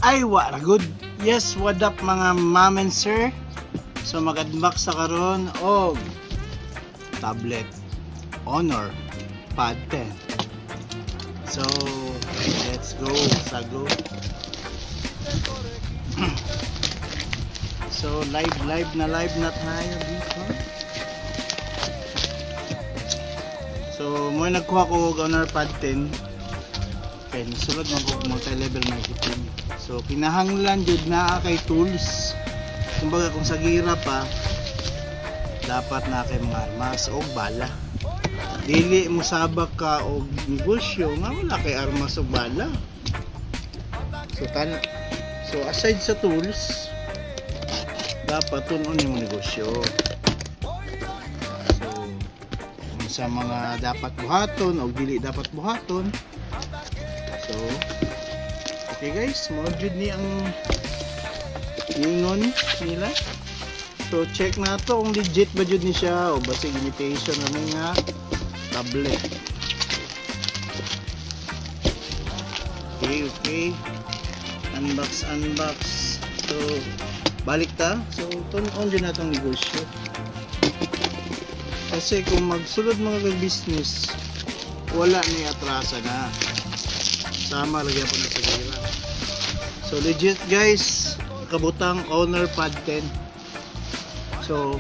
Ay, wala good. Yes, what up mga ma'am and sir? So mag-unbox sa karon og tablet Honor Pad 10. So let's go sa go. So live na tayo dito. So mo nagkuha ko og Honor Pad 10. Okay, nasulod man ko multi-level marketing. So kinahanglan jud na kay tools. Kumbaga kung sa gira pa dapat na kay mga armas o bala. Dili mo sabak ka og negosyo nga wala kay armas o bala. So aside sa tools dapat tunon yung negosyo. So sa mga dapat buhaton o dili dapat buhaton. So okay guys, mo jud ni ang ingon nila. So check na to kung legit ba jud ni siya o basig imitation naman nga tablet. Okay. Unbox. So balik ta. So tunon jud na tong negosyo. Kasi kung magsulod mga business wala ni atrasa na. Sama lagi po na sa gira. So legit guys, kabutang Honor Pad 10. So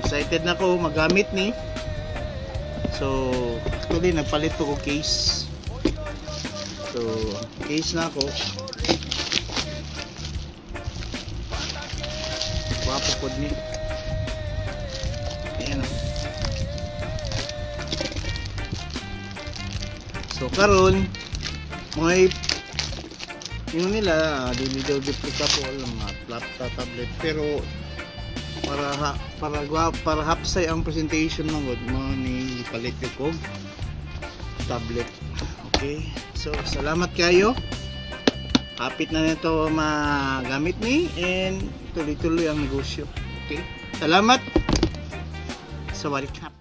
excited na ako magamit ni. So actually nagpalit ko case. So case na ako. Wapo pod ni. Ayan. So karon may yung nila dili daw duplicable mga laptop tablet pero para hapsay ang presentation ng god mo ni palit ko tablet. Okay, so salamat kayo, kapit na nito magamit ni and tuloy-tuloy ang negosyo. Okay, salamat sa walikap.